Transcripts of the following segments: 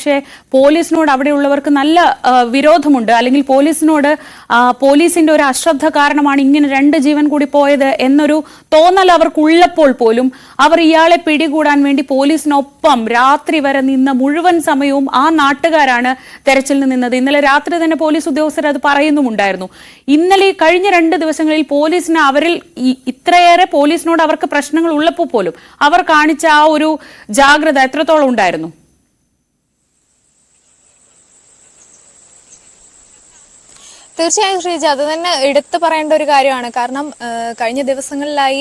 പക്ഷേ പോലീസിനോട് അവിടെയുള്ളവർക്ക് നല്ല വിരോധമുണ്ട്, അല്ലെങ്കിൽ പോലീസിന്റെ ഒരു അശ്രദ്ധ കാരണമാണ് ഇങ്ങനെ 2 ജീവൻ കൂടി പോയത് എന്നൊരു തോന്നൽ അവർക്കുള്ളപ്പോൾ പോലും അവർ ഇയാളെ പിടികൂടാൻ വേണ്ടി പോലീസിനൊപ്പം രാത്രി വരെ നിന്ന മുഴുവൻ സമയവും ആ നാട്ടുകാരാണ് തെരച്ചിലിന് നിന്നത്. ഇന്നലെ രാത്രി തന്നെ പോലീസ് ഉദ്യോഗസ്ഥർ അത് പറയുന്നുമുണ്ടായിരുന്നു. ഇന്നലെ കഴിഞ്ഞ 2 ദിവസങ്ങളിൽ പോലീസിന് ഇത്രയേറെ പോലീസിനോട് അവർക്ക് പ്രശ്നങ്ങൾ ഉള്ളപ്പോൾ പോലും അവർ കാണിച്ച ആ ഒരു ജാഗ്രത എത്രത്തോളം ഉണ്ടായിരുന്നു? തീർച്ചയായും ശ്രീജ, അത് തന്നെ എടുത്തു പറയേണ്ട ഒരു കാര്യമാണ്. കാരണം കഴിഞ്ഞ ദിവസങ്ങളിലായി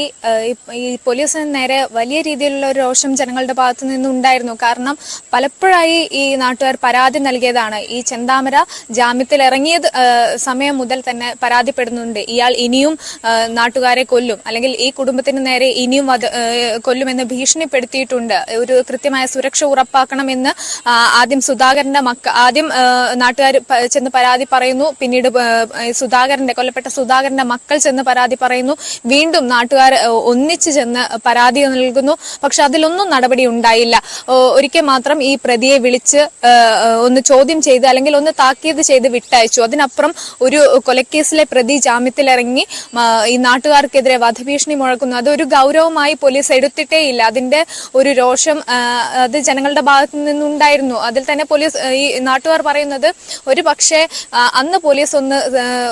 ഈ പോലീസിന് നേരെ വലിയ രീതിയിലുള്ള ഒരു രോഷം ജനങ്ങളുടെ ഭാഗത്തു നിന്നുണ്ടായിരുന്നു. കാരണം പലപ്പോഴായി ഈ നാട്ടുകാർ പരാതി നൽകിയതാണ്. ഈ ചെന്താമര ജാമ്യത്തിൽ ഇറങ്ങിയത് സമയം മുതൽ തന്നെ പരാതിപ്പെടുന്നുണ്ട്, ഇയാൾ ഇനിയും നാട്ടുകാരെ കൊല്ലും, അല്ലെങ്കിൽ ഈ കുടുംബത്തിന് നേരെ ഇനിയും കൊല്ലുമെന്ന് ഭീഷണിപ്പെടുത്തിയിട്ടുണ്ട്. ഒരു കൃത്യമായ സുരക്ഷ ഉറപ്പാക്കണമെന്ന് ആദ്യം നാട്ടുകാർ ചെന്ന് പരാതി പറയുന്നു. പിന്നീട് കൊല്ലപ്പെട്ട സുധാകരന്റെ മക്കൾ ചെന്ന് പരാതി പറയുന്നു. വീണ്ടും നാട്ടുകാർ ഒന്നിച്ചു ചെന്ന് പരാതി നൽകുന്നു. പക്ഷെ അതിലൊന്നും നടപടി ഉണ്ടായില്ല. ഒരിക്കൽ മാത്രം ഈ പ്രതിയെ വിളിച്ച് ഒന്ന് ചോദ്യം ചെയ്ത് അല്ലെങ്കിൽ ഒന്ന് താക്കീത് ചെയ്ത് വിട്ടയച്ചു. അതിനപ്പുറം ഒരു കൊലക്കേസിലെ പ്രതി ജാമ്യത്തിലിറങ്ങി ഈ നാട്ടുകാർക്കെതിരെ വധഭീഷണി മുഴക്കുന്നു. അതൊരു ഗൗരവമായി പോലീസ് എടുത്തിട്ടേയില്ല. അതിന്റെ ഒരു രോഷം അത് ജനങ്ങളുടെ ഭാഗത്തു നിന്നുണ്ടായിരുന്നു. അതിൽ തന്നെ ഈ നാട്ടുകാർ പറയുന്നത്, ഒരു പക്ഷേ അന്ന് പോലീസ്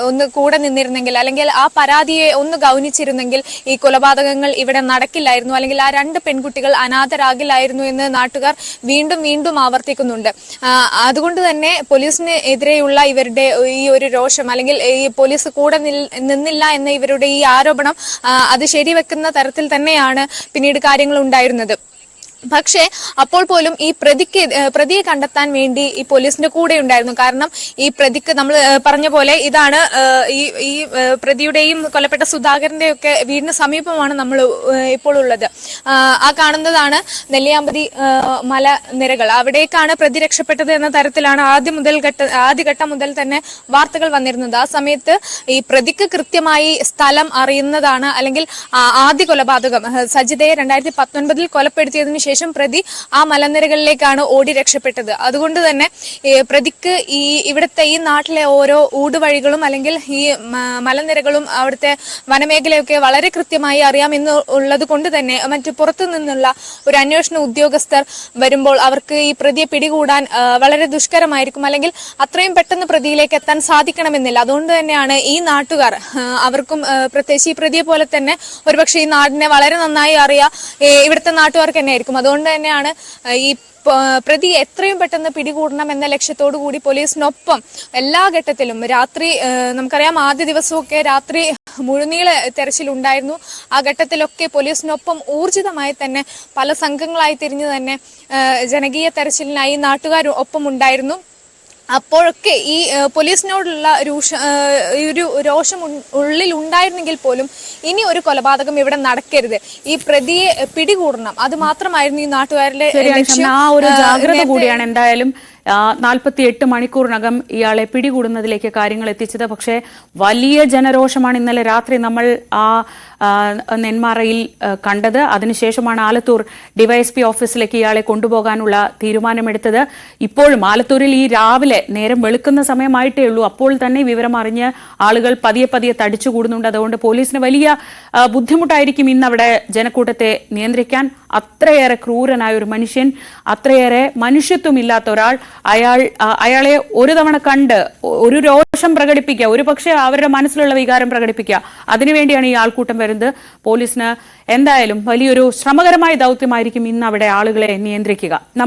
ഒന്ന് കൂടെ നിന്നിരുന്നെങ്കിൽ, അല്ലെങ്കിൽ ആ പരാതിയെ ഒന്ന് ഗൗനിച്ചിരുന്നെങ്കിൽ ഈ കൊലപാതകങ്ങൾ ഇവിടെ നടക്കില്ലായിരുന്നു, അല്ലെങ്കിൽ ആ 2 പെൺകുട്ടികൾ അനാഥരാകില്ലായിരുന്നു എന്ന് നാട്ടുകാർ വീണ്ടും വീണ്ടും ആവർത്തിക്കുന്നുണ്ട്. അതുകൊണ്ട് തന്നെ പോലീസിന് എതിരെയുള്ള ഇവരുടെ ഈ ഒരു രോഷം, അല്ലെങ്കിൽ ഈ പോലീസ് കൂടെ നിന്നില്ല എന്ന ഇവരുടെ ഈ ആരോപണം അത് ശരിവെക്കുന്ന തരത്തിൽ തന്നെയാണ് പിന്നീട് കാര്യങ്ങൾ ഉണ്ടായിരുന്നത്. പക്ഷേ അപ്പോൾ പോലും ഈ പ്രതിയെ കണ്ടെത്താൻ വേണ്ടി ഈ പോലീസിന്റെ കൂടെ ഉണ്ടായിരുന്നു. കാരണം ഈ പ്രതിക്ക് നമ്മൾ പറഞ്ഞ പോലെ ഇതാണ് ഈ പ്രതിയുടെയും കൊല്ലപ്പെട്ട സുധാകരന്റെയും ഒക്കെ വീടിന് സമീപമാണ് നമ്മൾ ഇപ്പോൾ ഉള്ളത്. ആ കാണുന്നതാണ് നെല്ലിയാമ്പതി മലനിരകൾ. അവിടേക്കാണ് പ്രതി രക്ഷപ്പെട്ടത് എന്ന തരത്തിലാണ് ആദ്യഘട്ടം മുതൽ തന്നെ വാർത്തകൾ വന്നിരുന്നത്. ആ സമയത്ത് ഈ പ്രതിക്ക് കൃത്യമായി സ്ഥലം അറിയുന്നതാണ്, അല്ലെങ്കിൽ ആദ്യ കൊലപാതകം സജിതയെ 2019 കൊലപ്പെടുത്തിയതിനു ശേഷം പ്രതി ആ മലനിരകളിലേക്കാണ് ഓടി രക്ഷപ്പെട്ടത്. അതുകൊണ്ട് തന്നെ പ്രതിക്ക് ഇവിടുത്തെ ഈ നാട്ടിലെ ഓരോ ഊടുവഴികളും അല്ലെങ്കിൽ ഈ മലനിരകളും അവിടുത്തെ വനമേഖലയൊക്കെ വളരെ കൃത്യമായി അറിയാമെന്ന് ഉള്ളത് കൊണ്ട് തന്നെ മറ്റു പുറത്തു നിന്നുള്ള ഒരു അന്വേഷണ ഉദ്യോഗസ്ഥർ വരുമ്പോൾ അവർക്ക് ഈ പ്രതിയെ പിടികൂടാൻ വളരെ ദുഷ്കരമായിരിക്കും, അല്ലെങ്കിൽ അത്രയും പെട്ടെന്ന് പ്രതിയിലേക്ക് എത്താൻ സാധിക്കണമെന്നില്ല. അതുകൊണ്ട് തന്നെയാണ് ഈ നാട്ടുകാർ, അവർക്കും പ്രത്യേകിച്ച് ഈ പ്രതിയെ പോലെ തന്നെ ഒരുപക്ഷെ ഈ നാടിനെ വളരെ നന്നായി അറിയാം ഇവിടുത്തെ നാട്ടുകാർക്ക് തന്നെ ആയിരിക്കും. അതുകൊണ്ട് തന്നെയാണ് ഈ പ്രതി എത്രയും പെട്ടെന്ന് പിടികൂടണം എന്ന ലക്ഷ്യത്തോടു കൂടി പോലീസിനൊപ്പം എല്ലാ ഘട്ടത്തിലും രാത്രി, നമുക്കറിയാം ആദ്യ ദിവസമൊക്കെ രാത്രി മുഴുനീള തെരച്ചിലുണ്ടായിരുന്നു. ആ ഘട്ടത്തിലൊക്കെ പോലീസിനൊപ്പം ഊർജിതമായി തന്നെ പല സംഘങ്ങളായി തിരിഞ്ഞു തന്നെ ജനകീയ തെരച്ചിലിനായി നാട്ടുകാർ ഒപ്പം ഉണ്ടായിരുന്നു. അപ്പോഴൊക്കെ ഈ പോലീസിനോടുള്ള ഒരു രോഷം ഉള്ളിൽ ഉണ്ടായിരുന്നെങ്കിൽ പോലും ഇനി ഒരു കൊലപാതകം ഇവിടെ നടക്കരുത്, ഈ പ്രതിയെ പിടികൂടണം, അത് മാത്രമായിരുന്നു ഈ നാട്ടുകാരുടെ ലക്ഷ്യം. ആ ഒരു ജാഗ്രത കൂടിയാണ് എന്തായാലും 48 മണിക്കൂറിനകം ഇയാളെ പിടികൂടുന്നതിലേക്ക് കാര്യങ്ങൾ എത്തിച്ചത്. പക്ഷേ വലിയ ജനരോഷമാണ് ഇന്നലെ രാത്രി നമ്മൾ നെന്മാറയിൽ കണ്ടത്. അതിനുശേഷമാണ് ആലത്തൂർ ഡിവൈഎസ്പി ഓഫീസിലേക്ക് ഇയാളെ കൊണ്ടുപോകാനുള്ള തീരുമാനമെടുത്തത്. ഇപ്പോഴും ആലത്തൂരിൽ ഈ രാവിലെ നേരം വെളുക്കുന്ന സമയമായിട്ടേ ഉള്ളൂ. അപ്പോൾ തന്നെ വിവരം അറിഞ്ഞ് ആളുകൾ പതിയെ തടിച്ചുകൂടുന്നുണ്ട്. അതുകൊണ്ട് പോലീസിന് വലിയ ബുദ്ധിമുട്ടായിരിക്കും ഇന്നവിടെ ജനക്കൂട്ടത്തെ നിയന്ത്രിക്കാൻ. അത്രയേറെ ക്രൂരനായ ഒരു മനുഷ്യൻ, അത്രയേറെ മനുഷ്യത്വമില്ലാത്ത ഒരാൾ, അയാളെ ഒരു തവണ കണ്ട് ഒരു രോഷം പ്രകടിപ്പിക്കുക, ഒരു പക്ഷേ അവരുടെ മനസ്സിലുള്ള വികാരം പ്രകടിപ്പിക്കുക, അതിനുവേണ്ടിയാണ് ഈ ആൾക്കൂട്ടം വരുന്നത്. പോലീസിന് എന്തായാലും വലിയൊരു ശ്രമകരമായ ദൗത്യമായിരിക്കും ഇന്ന് അവിടെ ആളുകളെ നിയന്ത്രിക്കുക.